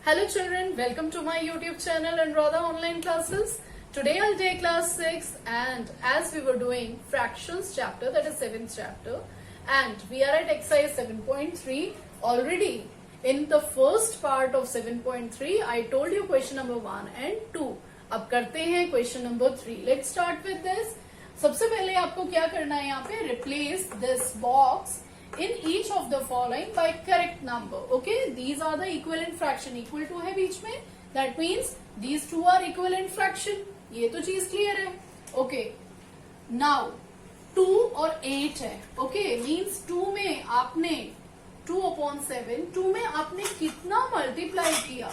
Hello children, welcome to my YouTube channel Anuradha Online Classes. Today I'll take class 6 and as we were doing fractions chapter, that is 7th chapter, and we are at exercise 7.3 already. In the first part of 7.3 I told you question number 1 and 2. अब करते हैं question number 3. Let's start with this. सबसे पहले आपको क्या करना है यहाँ पे, replace this box in each of the following by correct number. Okay, these are the equivalent fraction. Equal to है बीच में, that means these two are equivalent fraction. ये तो चीज क्लियर है. Okay, now 2 और 8 है. Okay, means 2 में आपने 2/7, 2 में आपने कितना मल्टीप्लाई किया,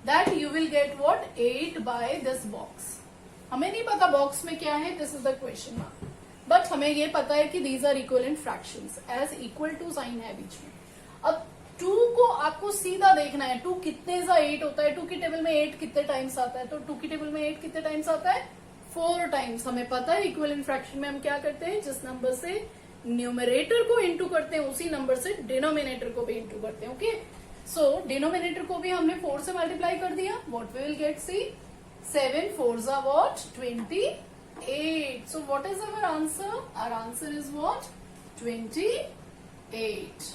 that you will get what, 8 by this box. हमें नहीं पता बॉक्स में क्या है, this is the question mark, but हमें ये पता है कि these are equivalent fractions, as equal to sign है बीच में. अब 2 को आपको सीधा देखना है, 2 कितने सा 8 होता है, 2 की टेबल में 8 कितने टाइम्स आता है, तो 2 की टेबल में 8 कितने टाइम्स आता है, 4 टाइम्स. हमें पता है इक्वलेंट फ्रैक्शन में हम क्या करते हैं, जिस नंबर से न्यूमरेटर को इंटू करते हैं उसी नंबर से डिनोमिनेटर को भी इंटू करते हैं. ओके, सो डिनोमिनेटर को भी हमने 4 से मल्टीप्लाई कर दिया. What we will get, see 7 4s are what, 28. So what is our answer? Our answer is what, 28,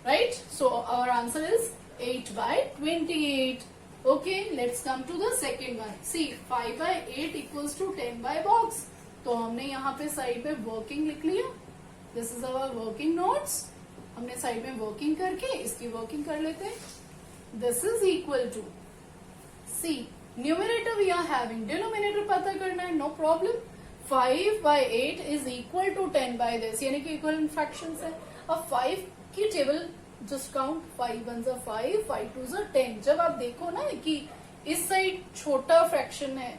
right? So our answer is 8 by 28. Okay, let's come to the second one. See, 5 by 8 equals to 10 by box. तो हमने यहाँ पे side में working लिख लिया. This is our working notes. हमने side में working करके इसकी वर्किंग कर लेते हैं. This is equal to, see, numerator we are having, denominator पता करना है, no problem. 5 by 8 is equal to 10 by this, यानी कि इक्वल फ्रैक्शंस है. अब 5 की table just count, 5 1s are 5, 5 2s are 10. जब आप देखो ना कि इस साइड छोटा फ्रैक्शन है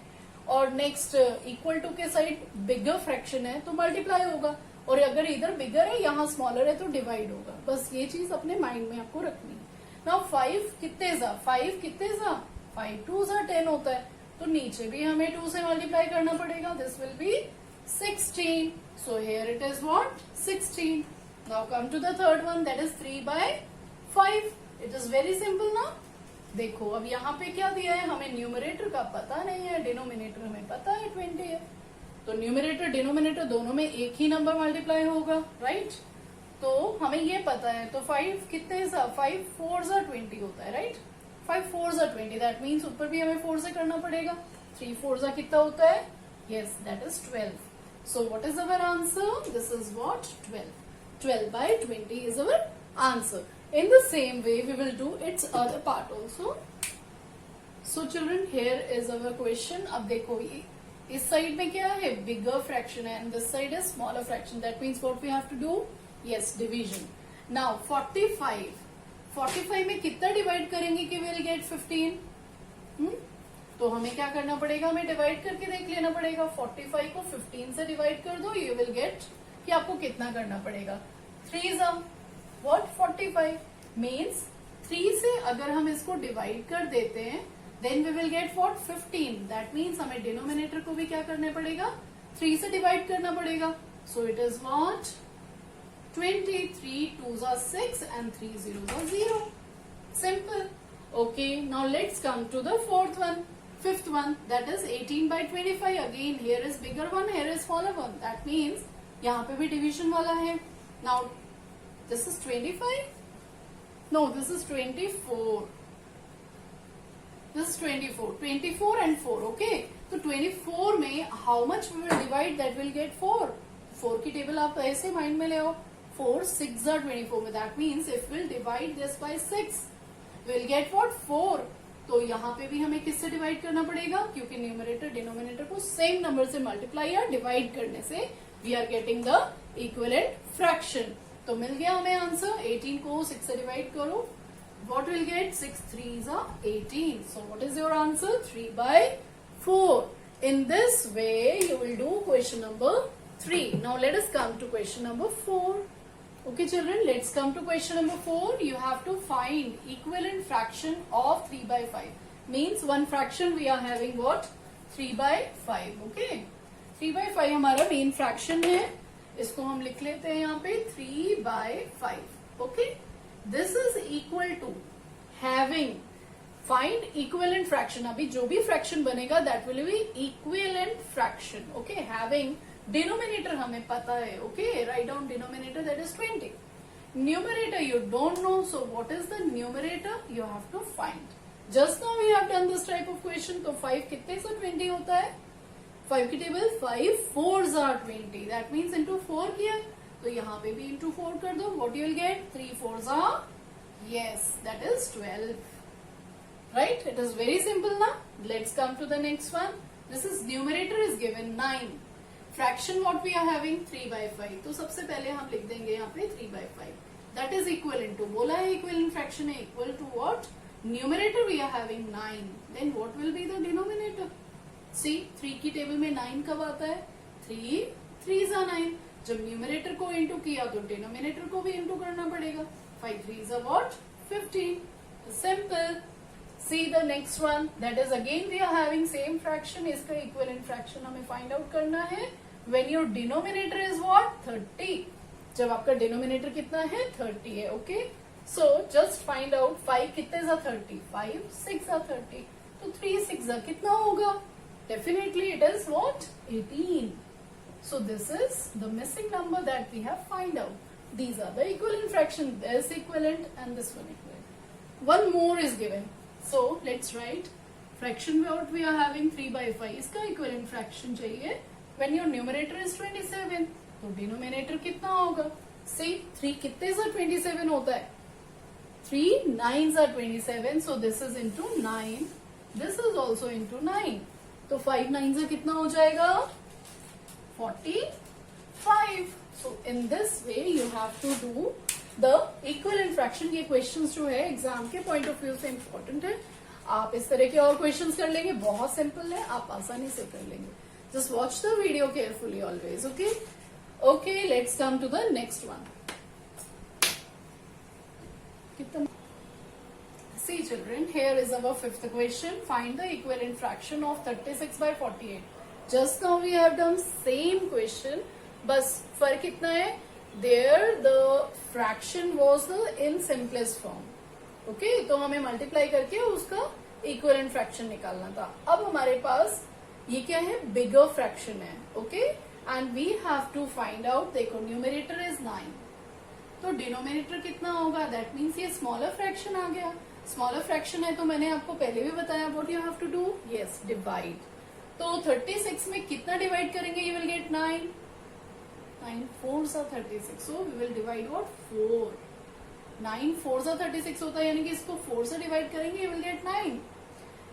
और नेक्स्ट इक्वल टू के साइड बिगर फ्रैक्शन है तो मल्टीप्लाई होगा, और अगर इधर बिगर है यहाँ स्मॉलर है तो डिवाइड होगा. बस ये चीज अपने माइंड में आपको रखनी है. नाउ 5 कितने सा, 5 कितने सा, 5 2s are 10 होता है, तो नीचे भी हमें 2 से मल्टीप्लाई करना पड़ेगा. This will be 16. So here it is what, 16. Now come to the third one, that is 3 by 5. It is very simple ना. देखो अब यहाँ पे क्या दिया है, हमें न्यूमरेटर का पता नहीं है, डिनोमिनेटर हमें पता है 20 है, तो न्यूमरेटर डिनोमिनेटर दोनों में एक ही नंबर मल्टीप्लाई होगा, राइट? तो हमें ये पता है. तो 5 कितने सा, 5 4s are 20 होता है, right? 5 4s are 20, that means ऊपर भी हमें 4 से करना पड़ेगा. 3 4s are कितना होता है, yes that is 12. So what is our answer, this is what, 12. 12 by 20 is our answer. In the same way we will do its other part also. So children, here is our question. अब देखो इस side में क्या है, bigger fraction है, and this side is smaller fraction. That means what we have to do, yes division. Now 45 में कितना divide करेंगे कि विल गेट 15? तो हमें क्या करना पड़ेगा, हमें डिवाइड करके देख लेना पड़ेगा. 45 को 15 से डिवाइड कर दो, यू विल गेट कि आपको कितना करना पड़ेगा. 3 व्हाट, 45 मीन्स 3 से अगर हम इसको डिवाइड कर देते हैं then we will get what, 15. That means हमें डिनोमिनेटर को भी क्या करना पड़ेगा, 3 से डिवाइड करना पड़ेगा. So it is what, 23 2s are 6 and 3 0s are 0. Simple. Okay, now let's come to the fifth one, that is 18 by 25. Again here is bigger one, here is smaller one. That means यहाँ पे भी division वाला है. Now this is 25. No, this is 24. This is 24. 24 and 4. Okay. तो 24 में how much we will divide, that will get 4. 4 की table आप ऐसे माइंड में ले आओ. 4 6s are 24 में, that means if we'll divide this by 6 we'll get what, 4. तो यहाँ पे भी हमें किससे डिवाइड करना पड़ेगा, क्योंकि न्यूमरेटर डिनोमिनेटर को सेम नंबर से मल्टीप्लाई या डिवाइड करने से we are getting the equivalent fraction. तो मिल गया हमें आंसर. 18 को 6 से डिवाइड करो, what will get, 6 3s are 18. So what is your answer, 3 by 4. In this way you will do question number 3. Now let us come to question number 4. Okay children, let's come to question number 4. You have to find equivalent fraction of 3 by 5. Means one fraction we are having what, 3 by 5. Okay, 3 by 5 हमारा main fraction है. इसको हम लिख लेते हैं यहाँ पे 3 by 5. Okay, this is equal to having, find equivalent fraction. अभी जो भी फ्रैक्शन बनेगा that will be equivalent fraction. Okay, having denominator हमें पता है. Okay, write down denominator that is 20. Numerator you don't know, so what is the numerator you have to find. Just now we have done this type of question. तो 5 कितने से 20 होता है? 5 की table 5 4s are 20. That means into 4 किया है, तो यहाँ पे भी into 4 कर दो. What you will get? 3 4s are, yes, that is 12. Right? It is very simple now. Let's come to the next one. This is numerator is given 9. Fraction what we are having 3/5. तो सबसे पहले हम लिख देंगे यहाँ पे 3/5. That is equal to, बोला है इक्विवेलेंट फ्रैक्शन है, equal to what? Numerator we are having 9. Then what will be the denominator? See 3 की टेबल में 9 कब आता है? 3 3s are 9. जब न्यूमरेटर को इंटू किया तो डिनोमिनेटर को भी इंटू करना पड़ेगा. 5 3s are what? 15. Simple. See the next one, that is again we are having same fraction. इसका equivalent fraction हमें find out करना है. When your denominator is what? 30. जब आपका denominator कितना है? 30 है. Okay, so just find out 5 कितने जा 30? 5 6 are 30. तो 3 6 जा कितना होगा? Definitely it is what? 18. So this is the missing number that we have find out. These are the equivalent fraction. This equivalent and this one equivalent. One more is given. So let's write fraction what we are having 3/5. इसका equivalent fraction चाहिए. When your numerator is 27, तो denominator कितना होगा? See 3 कितने से 27 होता है? 3 9s are 27. So this is into 9. This is also into 9. तो 5 9s से कितना हो जाएगा? 45. So in this way you have to do the equivalent fraction. ये क्वेश्चंस जो है एग्जाम के पॉइंट ऑफ व्यू से इम्पोर्टेंट है. आप इस तरह के और क्वेश्चंस कर लेंगे, बहुत सिंपल है, आप आसानी से कर लेंगे. Just watch the video carefully always. Okay okay, let's come to the next one. कितना? See children, here is our fifth question. Find the equivalent fraction of 36/48. Just now we have done same question, बस फर्क कितना है? There the fraction was the in simplest form. Okay, तो हमें multiply करके उसका equivalent fraction निकालना था. अब हमारे पास ये क्या है? बिगर फ्रैक्शन है. Okay, and we have to find out. देखो न्यूमरेटर इज 9, तो डिनोमिनेटर कितना होगा? दैट मीन्स ये स्मॉलर फ्रैक्शन आ गया. स्मॉलर फ्रैक्शन है तो मैंने आपको पहले भी बताया what you have to do. Yes, divide. तो 36 में कितना डिवाइड करेंगे? You will get 9. 9 4s are 36. So we will divide what? 4. 9 4s are 36 होता है, यानी कि इसको 4 से डिवाइड करेंगे, you will get 9.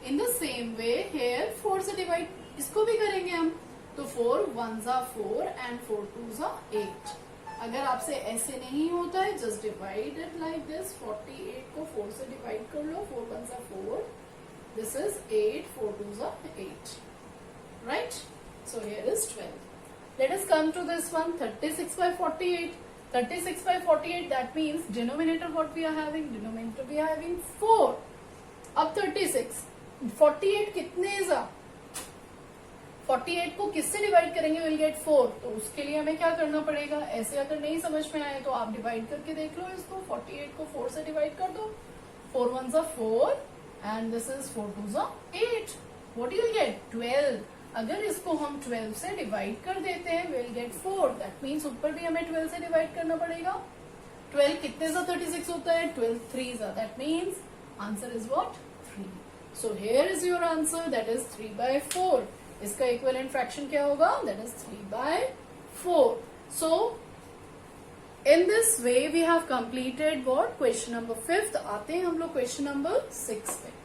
In the same way here 4 से डिवाइड इसको भी करेंगे हम, तो 4 1s are 4 and 4 2s are 8. अगर आपसे ऐसे नहीं होता है, just divide it like this. 48 को 4 से डिवाइड कर लो. 4 1s are 4. This is 8. 4 2s are 8. Right? So here is 12. Let us come to this one. 36/48. 36/48, that means denominator what we are having? Denominator we are having 4. अब 36. 48 कितने जा? 48 को किससे divide करेंगे? Will get 4. तो उसके लिए हमें क्या करना पड़ेगा? ऐसे अगर नहीं समझ में आए तो आप डिवाइड करके देख लो इसको. 48 को 4 से डिवाइड कर दो. 4 1s are 4 and this is 4 2s are 8. What you will get? 12. अगर इसको हम 12 से डिवाइड कर देते हैं, विल गेट 4. दैट मीन्स ऊपर भी हमें 12 से डिवाइड करना पड़ेगा. 12 कितने से 36 होता है? 12 3s. That means answer is what? 3. So here is your answer, that is 3/4. इसका इक्विवेलेंट फ्रैक्शन क्या होगा? That is 3/4. So in this way we have completed what? Question number 5. आते हैं हम लोग क्वेश्चन नंबर 6 पे.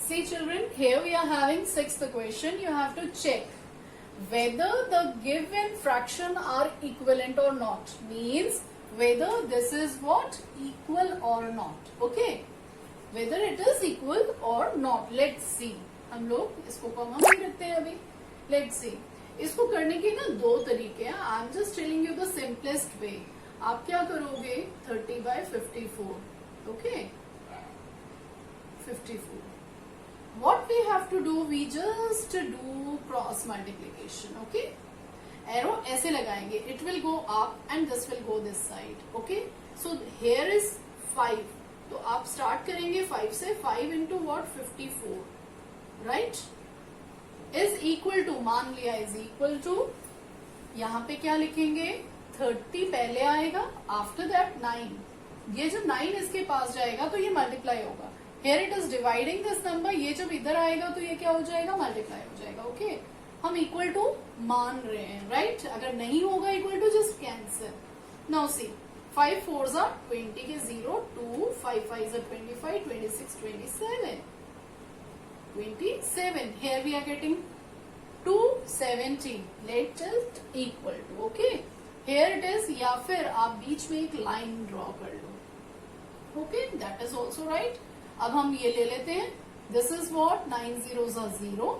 See children, here we are having 6th question. You have to check whether the given fraction are equivalent or not. Means whether this is what? Equal or not. Okay? Whether it is equal or not. Let's see. हम लोग इसको common भी रखते हैं अभी. Let's see. इसको करने के ना 2 तरीके हैं. I'm just telling you the simplest way. आप क्या करोगे? 30/54. Okay? 54. What we have to do? We just do cross multiplication. Okay? Arrow ऐसे लगाएंगे. It will go up and this will go this side. Okay? So here is 5. तो आप start करेंगे 5 से, 5 into what 54, right, is equal to, मान लिया is equal to, यहाँ पे क्या लिखेंगे 30 पहले आएगा, आफ्टर दैट 9, ये जब 9 इसके पास जाएगा तो ये मल्टीप्लाई होगा, here it is dividing this number, ये जब इधर आएगा तो ये क्या हो जाएगा, मल्टीप्लाई हो जाएगा, ओके हम इक्वल टू मान रहे हैं, राइट, अगर नहीं होगा equal to just cancel. Now see 5 4s are 20 के 0, 2, 5 5s are 25, 26, 27, here we are getting 270, let it equal to, okay, here it is, या फिर आप बीच में एक लाइन ड्रॉ कर लो, okay that is also right. अब हम ये ले लेते हैं, this is what 9 zeros are 0,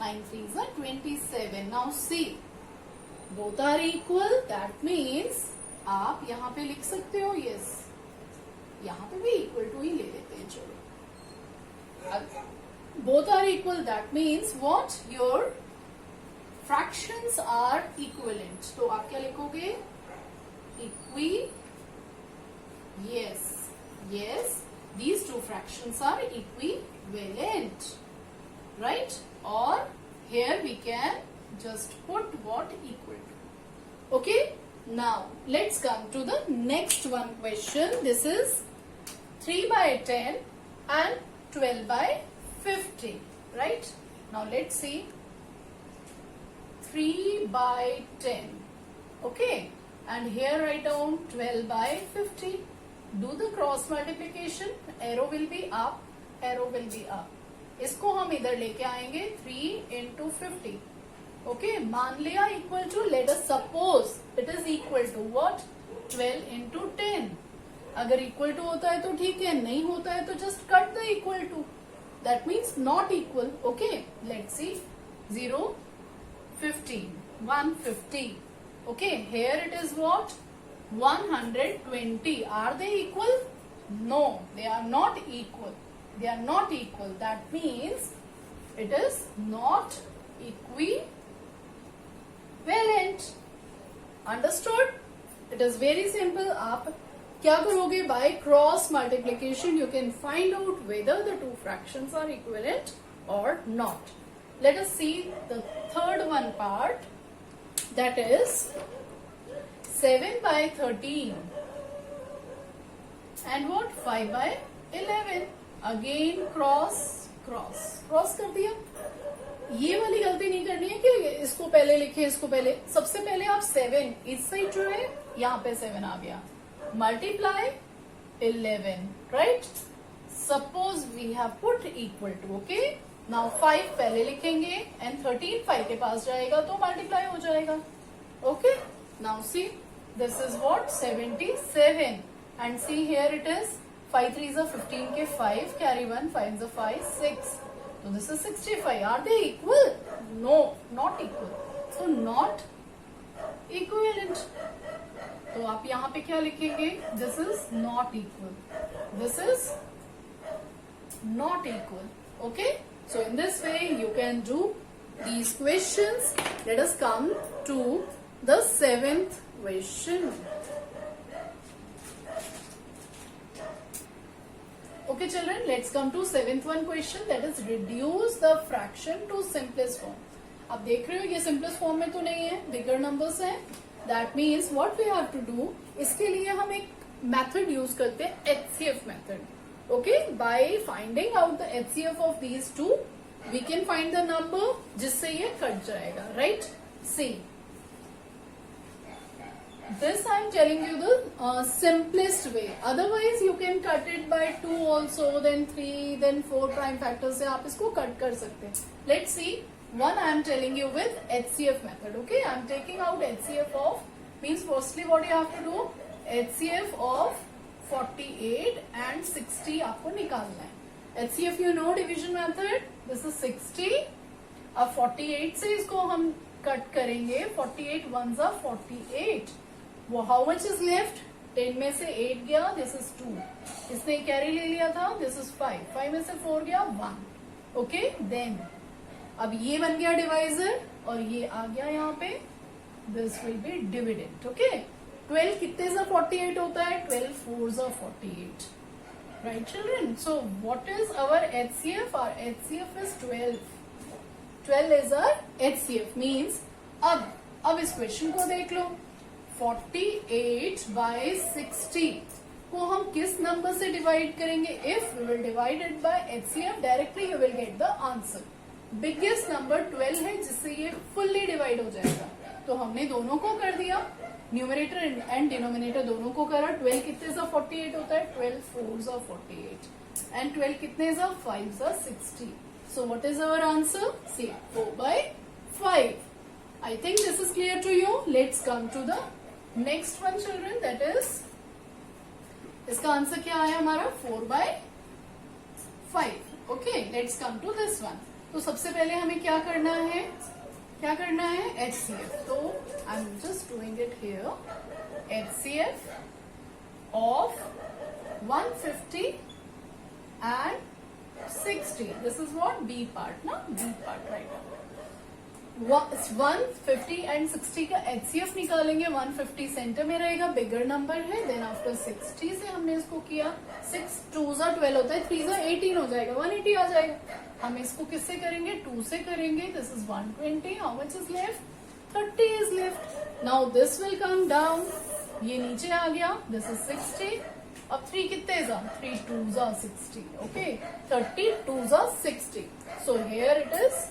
9 3s are 27, now see both are equal, that means आप यहाँ पे लिख सकते हो, यस यहाँ पे भी इक्वल टू ही ले लेते हैं, चलो both are equal, that means what, your fractions are equivalent, तो आप क्या लिखोगे, yes, these two fractions are equivalent, right, or here we can just put what, equal to, okay। Now let's come to the next one question, this is 3 by 10 and 12 by 50, right, now let's see 3 by 10, okay, and here write down 12 by 50, do the cross multiplication, arrow will be up, arrow will be up, इसको हम इधर लेके आएंगे 3 into 50, okay, मान लिया equal to, let us suppose it is equal to what 12 into 10, अगर equal to होता है तो ठीक है, नहीं होता है तो just cut the equal to, that means not equal, okay let's see 0 15 150, okay, here it is what 120, are they equal, no they are not equal, they are not equal, that means it is not equivalent, understood, it is very simple। आप क्या करोगे, by cross multiplication you can find out whether the two fractions are equivalent or not। Let us see the third one part, that is 7 by 13 and what 5 by 11, again cross कर दिया, ये वाली गलती नहीं करनी है कि इसको पहले लिखे, इसको पहले, सबसे पहले आप 7 इस साइड जो है यहाँ पे 7 आ गया, multiply 11, right, suppose we have put equal to, okay now 5 पहले लिखेंगे एंड 13 5 के पास जाएगा तो मल्टीप्लाई हो जाएगा, okay now see this is what 77 and see here it is 5 3s are 15 के 5 carry 1, 5s are 5 6, so this is 65, are they equal, no not equal, so not equivalent, तो आप यहाँ पे क्या लिखेंगे, this is not equal, this is not equal, okay, so in this way you can do these questions। Let us come to the 7th question, okay children, let's come to 7th one question, that is reduce the fraction to simplest form। आप देख रहे हो ये simplest form में तो नहीं है, bigger numbers है, that means what we have to do, इसके लिए हम एक method use करते हैं HCF method, okay, by finding out the HCF of these two we can find the number जिससे ये कट जाएगा, right, see this I am telling you the simplest way, otherwise you can cut it by 2 also, then 3, then 4 prime factors से आप इसको cut कर सकते हैं। Let's see, one I am telling you with HCF method, okay, I am taking out HCF of, means firstly what you have to do, HCF of 48 and 60 आपको निकालना है। HCF you know division method, this is 60, अब 48 से इसको हम cut करेंगे, 48 1s are 48, वो how much is left, 10 में से 8 गया, this is 2, इसने कैरी ले लिया था, this is 5, 5 में से 4 गया 1, okay, then अब ये बन गया डिवाइजर और ये आ गया यहाँ पे, this will be dividend, okay, 12 कितने से 48 होता है, 12 4s are 48, right children? So what is our HCF? Our HCF is 12. 12 is our HCF, means अब इस क्वेश्चन को देख लो, 48 by 60 को हम किस नंबर से डिवाइड करेंगे? If we will divide it by HCF directly you will get the answer. Biggest number 12 है जिससे ये फुल्ली डिवाइड हो जाएगा. तो हमने दोनों को कर दिया, न्यूमरेटर एंड डिनोमिनेटर दोनों को करा. 12 कितने सा 48 होता है? 12 4s are 48 एंड 12 कितने सा 5s are 60. So what is our answer? See, 4 by 5. I think this is clear to you. Let's come to the next one children, that is, इसका आंसर क्या आया हमारा? 4 by 5. Okay, let's come to this one. तो सबसे पहले हमें क्या करना है? क्या करना है? HCF. तो I am just doing it here. HCF of 150 and 60. This is what? B part, na? B part, right? 150 and 60 का HCF निकालेंगे. 150 सेंटर में रहेगा, बिगर नंबर है. देन आफ्टर 60 से हमने इसको किया, 6 2s are 12 होता है, 3s are 18 हो जाएगा, 180 आ जाएगा. हम इसको किससे करेंगे? 2 से करेंगे. This is 120. How much is left? 30 is left. Now this will come down, ये नीचे आ गया. This is 60. अब 3 कितने जा? 3 2s are 60. Okay, 30 2s are 60. So here it is.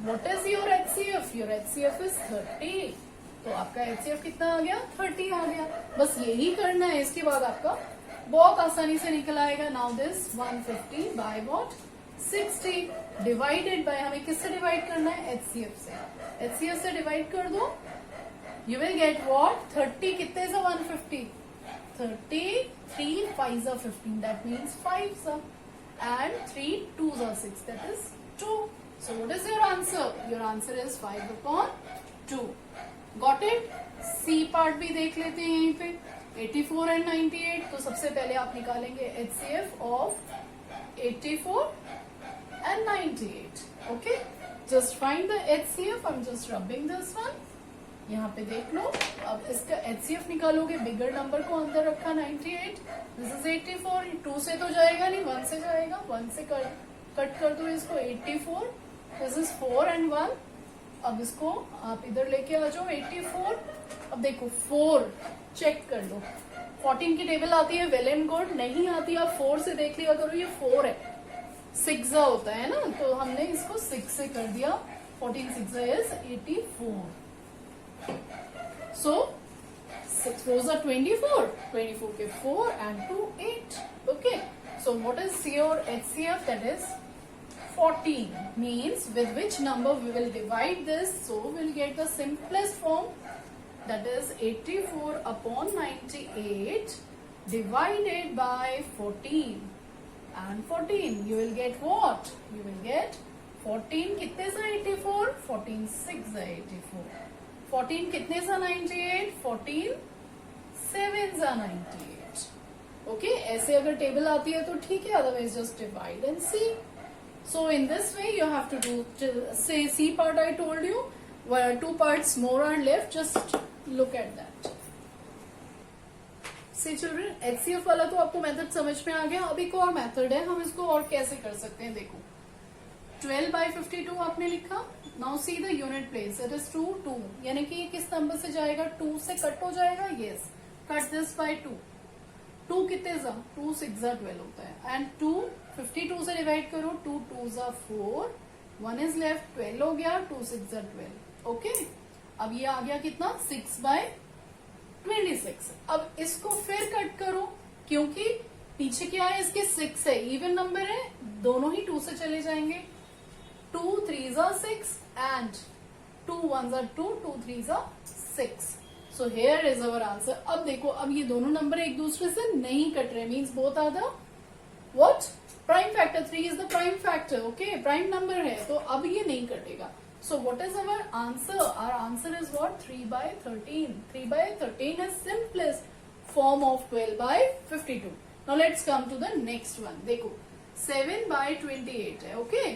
What is your HCF? Your HCF is 30. तो आपका HCF कितना आ गया? 30 आ गया. बस यही करना है, इसके बाद आपका बहुत आसानी से निकल आएगा. Now this 150 by what? 60 divided by, हमें किससे डिवाइड करना है? HCF से. HCF से डिवाइड कर दो, यू विल गेट व्हाट? 30 कितने से 150? 30 3 5s are 15, that means 5s are, and 3 2s are 6, that is 2. So what is your answer? Your answer is 5 upon 2. Got it? C part भी देख लेते हैं यहीं पे. 84 and 98. तो सबसे पहले आप निकालेंगे HCF of 84 and 98. Okay? Just find the HCF. I'm just rubbing this one. यहाँ पे देख लो. अब इसका HCF निकालोगे, बिगर नंबर को अंदर रखा 98. This is 84. 2 से तो जाएगा नहीं, 1 से जाएगा. 1 से कट कर दो इसको. 84. This is 4 and 1. अब इसको आप इधर लेके आ जाओ. 84. अब देखो 4 चेक कर लो. 14 की टेबल आती है, वेल एंड गुड. नहीं आती, आप 4 से देख लिया करो. ये 4 है, 6 होता है ना, तो हमने इसको 6 से कर दिया. 14 6 is 84. So 6 4s are 24. 24 के 4 and 2 8. Okay. So what is your HCF? That is 14. Means with which number we will divide this? So we'll get the simplest form, that is 84 upon 98 divided by 14. And 14, you will get what? You will get 14 कितने सा 84? 14 6 है 84. 14 कितने सा 98? 14 7 सा 98. Okay, ऐसे अगर table आती है तो ठीक है, otherwise just divide and see. So in this way you have to do, say C part I told you, where 2 parts more are left, just look at that. See children, HCF वाला तो आपको method समझ में आ गया. अब एक और method है, हम इसको और कैसे कर सकते हैं. देखो 12 by 52 आपने लिखा. Now see the unit place, it is 2 2, यानी कि ये किस नंबर से जाएगा? 2 से कट हो जाएगा. Yes, cut this by 2. 2 कितने जा? 2 6 are 12 होता है. एंड 2 52 से डिवाइड करो. 2 2s are 4, 1 is left, 12 हो गया. 2 6 are 12. ओके, अब ये आ गया कितना? 6 by 26. अब इसको फिर कट करो, क्योंकि पीछे क्या है इसके? 6 है, इवन नंबर है, दोनों ही 2 से चले जाएंगे. 2 3s are 6 and 2 1s are 2, 2 3s are 6. So here is our answer. अब देखो, अब ये दोनों नंबर एक दूसरे से नहीं कट रहे, means both are the what? Prime factor. 3 is the prime factor. Okay, prime number है, तो अब ये नहीं कटेगा. So what is our answer? Our answer is what? 3 by 13. 3 by 13 is simplest form of 12 by 52. Now let's come to the next one. देखो 7 by 28 है. Okay,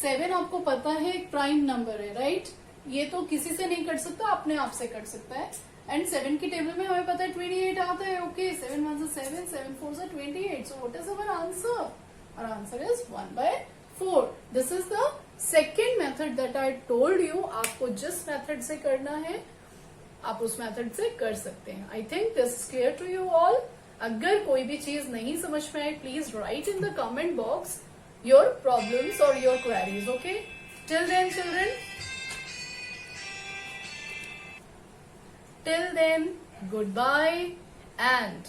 7 आपको पता है एक प्राइम नंबर है, राइट? ये तो किसी से नहीं कट सकता, अपने आप से कट सकता है. एंड 7 की टेबल में हमें पता है 28 आता है. Okay, 7 1 is 7, 7 4 is 28. So what is our answer? Our answer is 1/4. This is the second method that I told you. आपको जिस मेथड से करना है आप उस मेथड से कर सकते हैं. I think this is clear to you all. अगर कोई भी चीज नहीं समझ में आए, please write in the comment box your problems और your queries. Okay, till then children, till then goodbye. And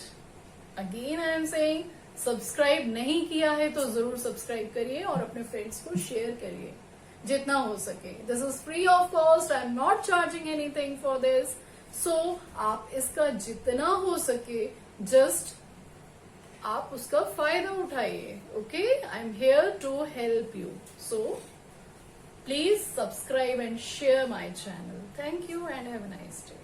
again I am saying, subscribe नहीं किया है तो जरूर सब्सक्राइब करिए और अपने फ्रेंड्स को शेयर करिए जितना हो सके. This is free of cost. I am not charging anything for this. So आप इसका जितना हो सके जस्ट आप उसका फायदा उठाइए. Okay, I am here to help you. So please subscribe and share my channel. Thank you and have a nice day.